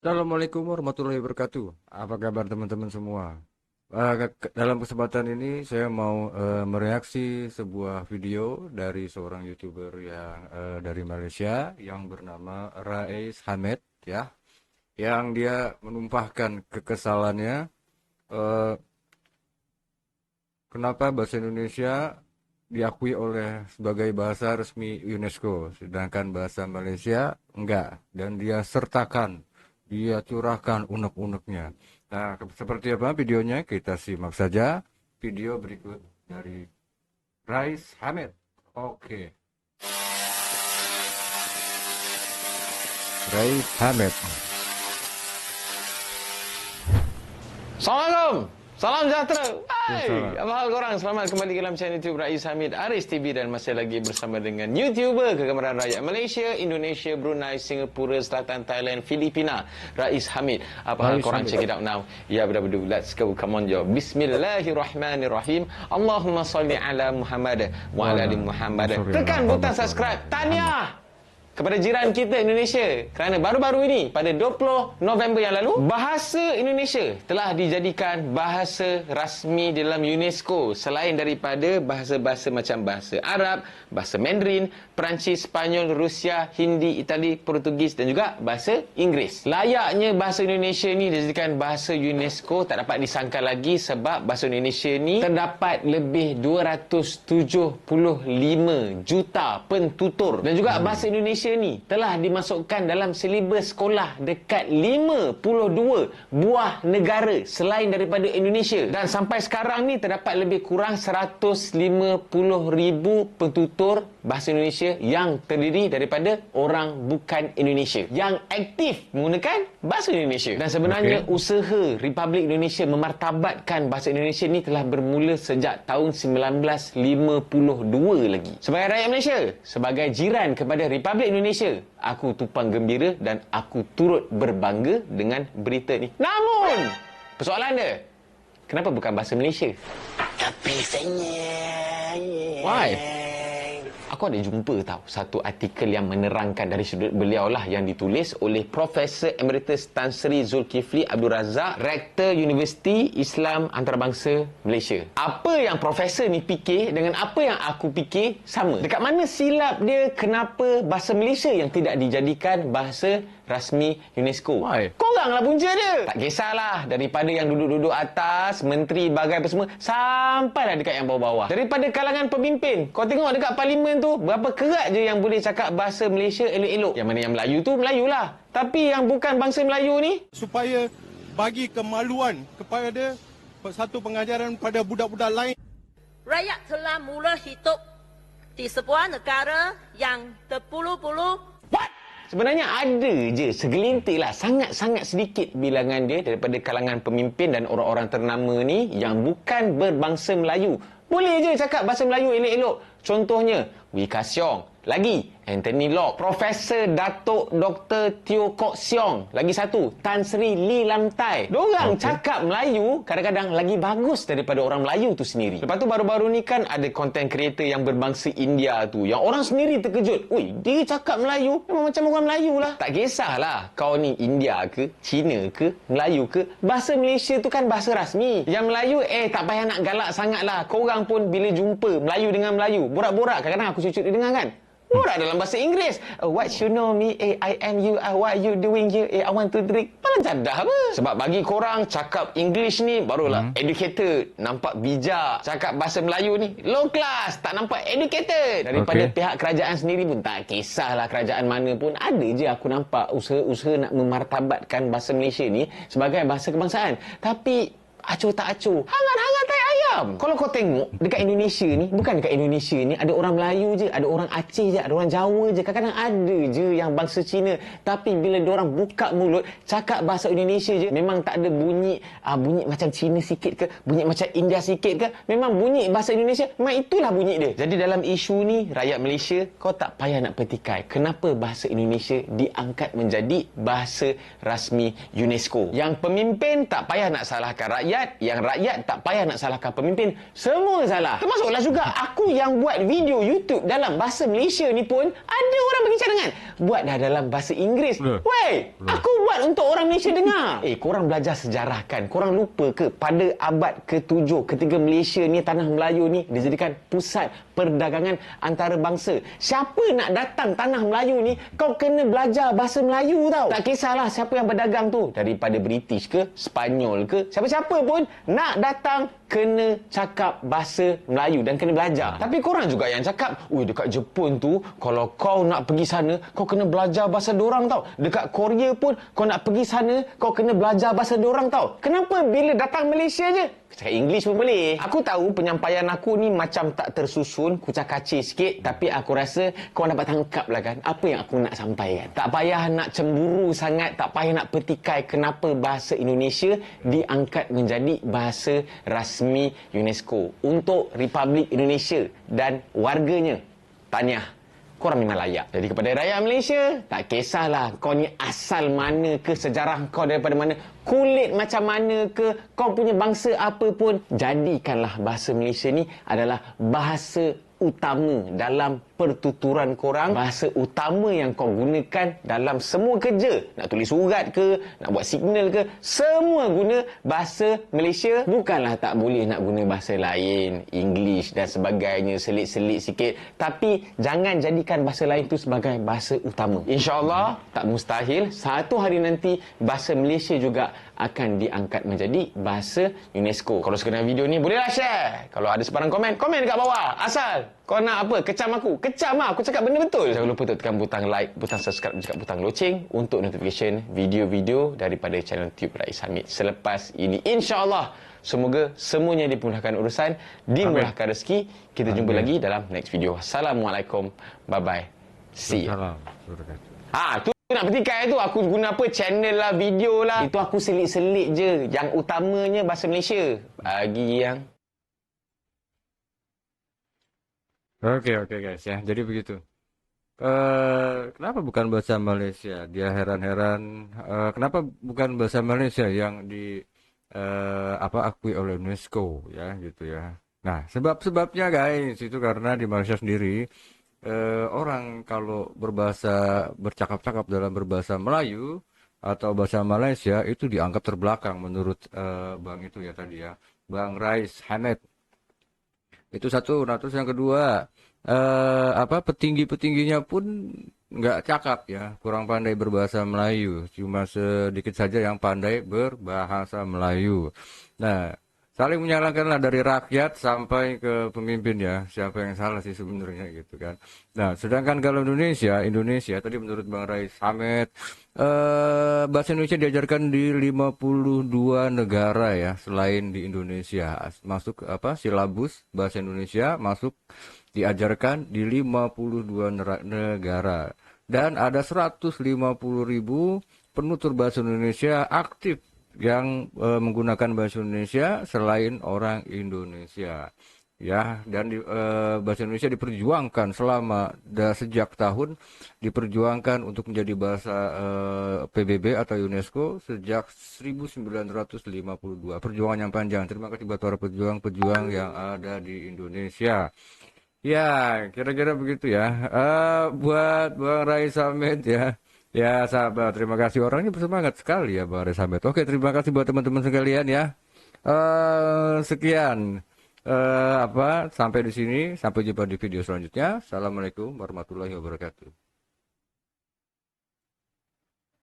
Assalamualaikum warahmatullahi wabarakatuh. Apa kabar teman-teman semua? Dalam kesempatan ini saya mau mereaksi sebuah video dari seorang YouTuber yang dari Malaysia yang bernama Rais Hamed ya, yang dia menumpahkan kekesalannya eh, kenapa bahasa Indonesia diakui oleh sebagai bahasa resmi UNESCO, sedangkan bahasa Malaysia enggak, dan dia curahkan unek-uneknya. Nah, seperti apa videonya? Kita simak saja video berikut dari Rais Hamed. Oke, Rais Hamed. Assalamualaikum. Salam sejahtera. Hai, Waalaikumsalam. apa hal korang? Selamat kembali ke dalam channel YouTube Rais Hamid Aris TV dan masih lagi bersama dengan YouTuber kegemaran rakyat Malaysia, Indonesia, Brunei, Singapura, Selatan, Thailand, Filipina, Rais Hamid. Apa hal Rais korang? Hamid. Check it out now. Ya, betul-betul. Let's go. Come on, yo. Bismillahirrahmanirrahim. Allahumma salli ala Muhammad wa ala ali Muhammad. Tekan butang subscribe. Tahniah kepada jiran kita Indonesia kerana baru-baru ini pada 20 November yang lalu bahasa Indonesia telah dijadikan bahasa rasmi dalam UNESCO selain daripada bahasa-bahasa macam bahasa Arab, bahasa Mandarin, Perancis, Sepanyol, Rusia, Hindi, Itali, Portugis dan juga bahasa Inggeris. Layaknya bahasa Indonesia ni dijadikan bahasa UNESCO tak dapat disangka lagi sebab bahasa Indonesia ni terdapat lebih 275 juta pentutur dan juga bahasa Indonesia ni telah dimasukkan dalam silibus sekolah dekat 52 buah negara selain daripada Indonesia dan sampai sekarang ni terdapat lebih kurang 150,000 pentutur bahasa Indonesia yang terdiri daripada orang bukan Indonesia yang aktif menggunakan bahasa Indonesia. Dan sebenarnya usaha Republik Indonesia memartabatkan bahasa Indonesia ni telah bermula sejak tahun 1952 lagi. Sebagai rakyat Malaysia, sebagai jiran kepada Republik Indonesia, aku tupang gembira dan aku turut berbangga dengan berita ni. Namun, persoalan dia, kenapa bukan bahasa Malaysia? Tapi sayang. Why? Aku ada jumpa satu artikel yang menerangkan dari sudut beliau lah yang ditulis oleh Profesor Emeritus Tan Sri Zulkifli Abdul Razak, Rektor Universiti Islam Antarabangsa Malaysia. Apa yang profesor ni fikir dengan apa yang aku fikir sama. Dekat mana silap dia kenapa bahasa Malaysia yang tidak dijadikan bahasa rasmi UNESCO? Why? Koranglah punca dia. Tak kisahlah daripada yang duduk-duduk atas, menteri, bagai apa semua, sampailah dekat yang bawah-bawah. Daripada kalangan pemimpin, kau tengok dekat parlimen tu, berapa kerat je yang boleh cakap bahasa Malaysia elok-elok. Yang mana yang Melayu tu, Melayu lah. Tapi yang bukan bangsa Melayu ni, supaya bagi kemaluan kepada satu pengajaran pada budak-budak lain. Rakyat telah mula hidup di sebuah negara yang terpuluh-puluh. sebenarnya ada je segelintir lah, sangat-sangat sedikit bilangan dia daripada kalangan pemimpin dan orang-orang ternama ni yang bukan berbangsa Melayu. Boleh je cakap bahasa Melayu elok-elok. Contohnya, Wee Ka Siong. Lagi, Anthony Locke. Profesor Datuk Dr. Teo Kok Siong. Lagi satu, Tan Sri Lee Lam Tai. Diorang cakap Melayu kadang-kadang lagi bagus daripada orang Melayu tu sendiri. Lepas tu baru-baru ni kan ada content creator yang berbangsa India tu. Yang orang sendiri terkejut. Ui, dia cakap Melayu memang macam orang Melayu lah. Tak kisahlah kau ni India ke, Cina ke, Melayu ke. Bahasa Malaysia tu kan bahasa rasmi. Yang Melayu, tak payah nak galak sangat lah. Korang pun bila jumpa Melayu dengan Melayu, borak-borak kadang-kadang aku cucuk dia dengar kan. Borak dalam bahasa Inggeris. What you know me? I am you. What you doing here? I want to drink. Malah jadah apa? Sebab bagi korang cakap English ni barulah educated. Nampak bijak. Cakap bahasa Melayu ni low class. Tak nampak educated. Daripada pihak kerajaan sendiri pun tak kisahlah kerajaan mana pun. Ada je aku nampak usaha-usaha nak memartabatkan bahasa Malaysia ni sebagai bahasa kebangsaan. Tapi acuh tak acuh. Hangat-hangat tai ayam. Kalau kau tengok dekat Indonesia ni, bukan dekat Indonesia ni, ada orang Melayu je, ada orang Aceh je, ada orang Jawa je. Kadang-kadang ada je yang bangsa Cina. Tapi bila diorang buka mulut, cakap bahasa Indonesia je, memang tak ada bunyi bunyi macam Cina sikit ke, bunyi macam India sikit ke. Memang bunyi bahasa Indonesia, memang itulah bunyi dia. Jadi dalam isu ni, rakyat Malaysia, kau tak payah nak petikai. Kenapa bahasa Indonesia diangkat menjadi bahasa rasmi UNESCO? Yang pemimpin tak payah nak salahkan rakyat. Yang rakyat tak payah nak salahkan pemimpin. Semua salah. Termasuklah juga aku yang buat video YouTube dalam bahasa Malaysia ni pun ada orang bagi cadangan. Buat dah dalam bahasa Inggeris. Weh, aku buat buat untuk orang Malaysia dengar. Korang belajar sejarah kan? Korang lupa ke pada abad ke-7 ketika Malaysia ni, tanah Melayu ni dijadikan pusat perdagangan antarabangsa. Siapa nak datang tanah Melayu ni, kau kena belajar bahasa Melayu tau. Tak kisahlah siapa yang berdagang tu, daripada British ke, Spanyol ke, siapa-siapa pun nak datang kena cakap bahasa Melayu dan kena belajar. Tapi korang juga yang cakap, dekat Jepun tu, kalau kau nak pergi sana, kau kena belajar bahasa dorang tau. Dekat Korea pun, kau nak pergi sana, kau kena belajar bahasa dorang tau. Kenapa bila datang Malaysia je, cakap English pun boleh? Aku tahu penyampaian aku ni macam tak tersusun, kucak-kacir sikit, tapi aku rasa kau dapat tangkap lah kan apa yang aku nak sampaikan. Tak payah nak cemburu sangat, tak payah nak petikai kenapa bahasa Indonesia diangkat menjadi bahasa rasmi UNESCO untuk Republik Indonesia dan warganya. Tahniah, korang memang layak. Jadi kepada rakyat Malaysia, tak kisahlah kau ni asal mana ke, sejarah kau daripada mana, kulit macam mana ke, kau punya bangsa apa pun, jadikanlah bahasa Malaysia ni adalah bahasa utama dalam pertuturan korang, bahasa utama yang kau gunakan dalam semua kerja. Nak tulis surat ke, nak buat signal ke, semua guna bahasa Malaysia. Bukanlah tak boleh nak guna bahasa lain, English dan sebagainya, selit-selit sikit. Tapi jangan jadikan bahasa lain tu sebagai bahasa utama. InsyaAllah, tak mustahil, satu hari nanti bahasa Malaysia juga akan diangkat menjadi bahasa UNESCO. Kalau suka dengan video ni, bolehlah share. Kalau ada sebarang komen, komen dekat bawah. Asal kau nak apa? Kecam aku. Kecam lah. Aku cakap benda betul. Jangan lupa untuk tekan butang like, butang subscribe dan juga butang loceng untuk notification video-video daripada channel YouTube Rais Hamid selepas ini. InsyaAllah, semoga semuanya dimudahkan urusan, dimudahkan rezeki. Kita jumpa lagi dalam next video. Assalamualaikum. Bye-bye. See you. Tu nak petikai tu, aku guna apa? Channel lah, video lah. Itu aku selit-selit je. Yang utamanya bahasa Malaysia. Bagi yang... Oke guys ya, jadi begitu. Kenapa bukan bahasa Malaysia? Dia heran-heran. Kenapa bukan bahasa Malaysia yang akui oleh UNESCO ya gitu ya. Nah, sebab-sebabnya guys itu karena di Malaysia sendiri orang kalau bercakap-cakap dalam berbahasa Melayu atau bahasa Malaysia itu dianggap terbelakang menurut Bang itu ya tadi ya, Bang Rais Hamid. Itu satu. Nah, terus yang kedua, petinggi-petingginya pun nggak cakap ya, kurang pandai berbahasa Melayu. Cuma sedikit saja yang pandai berbahasa Melayu. Nah, saling menyalahkanlah dari rakyat sampai ke pemimpin ya. Siapa yang salah sih sebenarnya gitu kan. Nah, sedangkan kalau Indonesia tadi menurut Bang Rais Hamid, bahasa Indonesia diajarkan di 52 negara ya, selain di Indonesia. Masuk silabus bahasa Indonesia masuk diajarkan di 52 negara. Dan ada 150.000 penutur bahasa Indonesia aktif yang menggunakan bahasa Indonesia selain orang Indonesia ya. Dan bahasa Indonesia diperjuangkan sejak tahun diperjuangkan untuk menjadi bahasa PBB atau UNESCO sejak 1952. Perjuangan yang panjang. Terima kasih buat para pejuang-pejuang yang ada di Indonesia. Ya, kira-kira begitu ya. Buat Bang Rais Hamid ya. Ya sahabat, terima kasih, orangnya bersemangat sekali ya Bang Rais Hamid. Oke, terima kasih buat teman-teman sekalian ya. Sekian sampai di sini, sampai jumpa di video selanjutnya. Assalamualaikum warahmatullahi wabarakatuh.